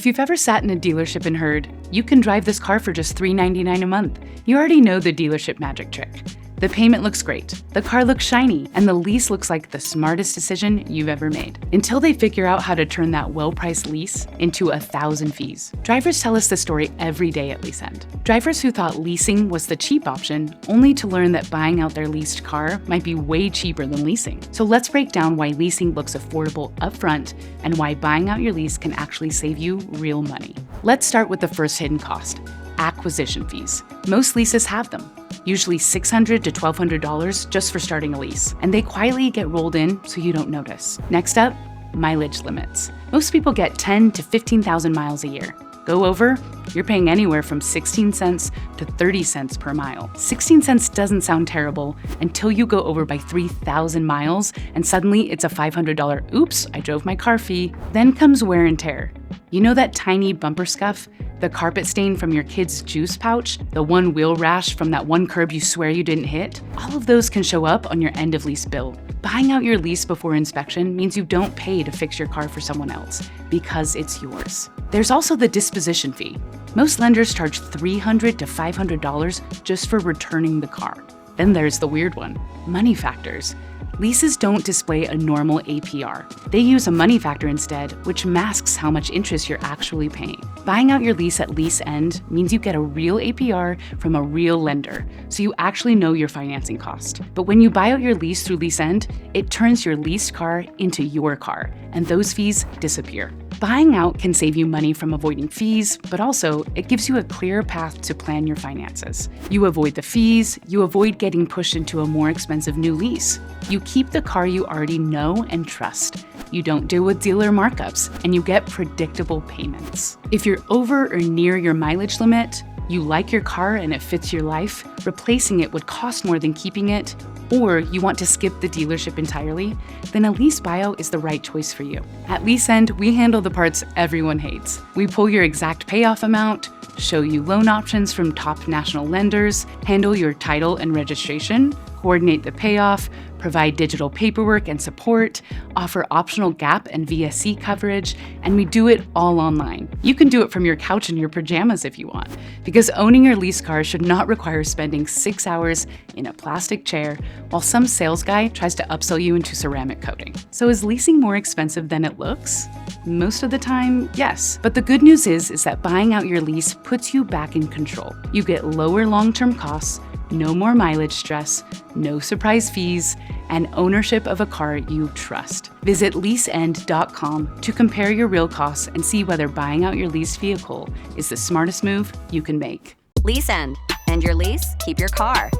If you've ever sat in a dealership and heard, "You can drive this car for just $399 a month," you already know the dealership magic trick. The payment looks great, the car looks shiny, and the lease looks like the smartest decision you've ever made. Until they figure out how to turn that well-priced lease into 1,000 fees. Drivers tell us the story every day at Lease End. Drivers who thought leasing was the cheap option, only to learn that buying out their leased car might be way cheaper than leasing. So let's break down why leasing looks affordable upfront and why buying out your lease can actually save you real money. Let's start with the first hidden cost: acquisition fees. Most leases have them. Usually $600 to $1,200 just for starting a lease, and they quietly get rolled in so you don't notice. Next up, mileage limits. Most people get 10 to 15,000 miles a year. Go over, you're paying anywhere from 16 cents to 30 cents per mile. 16 cents doesn't sound terrible until you go over by 3,000 miles and suddenly it's a $500 "oops, I drove my car" fee. Then comes wear and tear. You know that tiny bumper scuff? The carpet stain from your kid's juice pouch? The one wheel rash from that one curb you swear you didn't hit? All of those can show up on your end of lease bill. Buying out your lease before inspection means you don't pay to fix your car for someone else, because it's yours. There's also the disposition fee. Most lenders charge $300 to $500 just for returning the car. Then there's the weird one: money factors. Leases don't display a normal APR. They use a money factor instead, which masks how much interest you're actually paying. Buying out your lease at Lease End means you get a real APR from a real lender, so you actually know your financing cost. But when you buy out your lease through Lease End, it turns your leased car into your car, and those fees disappear. Buying out can save you money from avoiding fees, but also it gives you a clearer path to plan your finances. You avoid the fees, you avoid getting pushed into a more expensive new lease. You keep the car you already know and trust. You don't deal with dealer markups, and you get predictable payments. If you're over or near your mileage limit, you like your car and it fits your life, replacing it would cost more than keeping it, or you want to skip the dealership entirely, then a lease buyout is the right choice for you. At Lease End, we handle the parts everyone hates. We pull your exact payoff amount, show you loan options from top national lenders, handle your title and registration, coordinate the payoff, provide digital paperwork and support, offer optional GAP and VSC coverage, and we do it all online. You can do it from your couch in your pajamas if you want, because owning your lease car should not require spending 6 hours in a plastic chair while some sales guy tries to upsell you into ceramic coating. So is leasing more expensive than it looks? Most of the time, yes. But the good news is that buying out your lease puts you back in control. You get lower long-term costs, no more mileage stress, no surprise fees, and ownership of a car you trust. Visit leaseend.com to compare your real costs and see whether buying out your leased vehicle is the smartest move you can make. Lease End. End your lease, keep your car.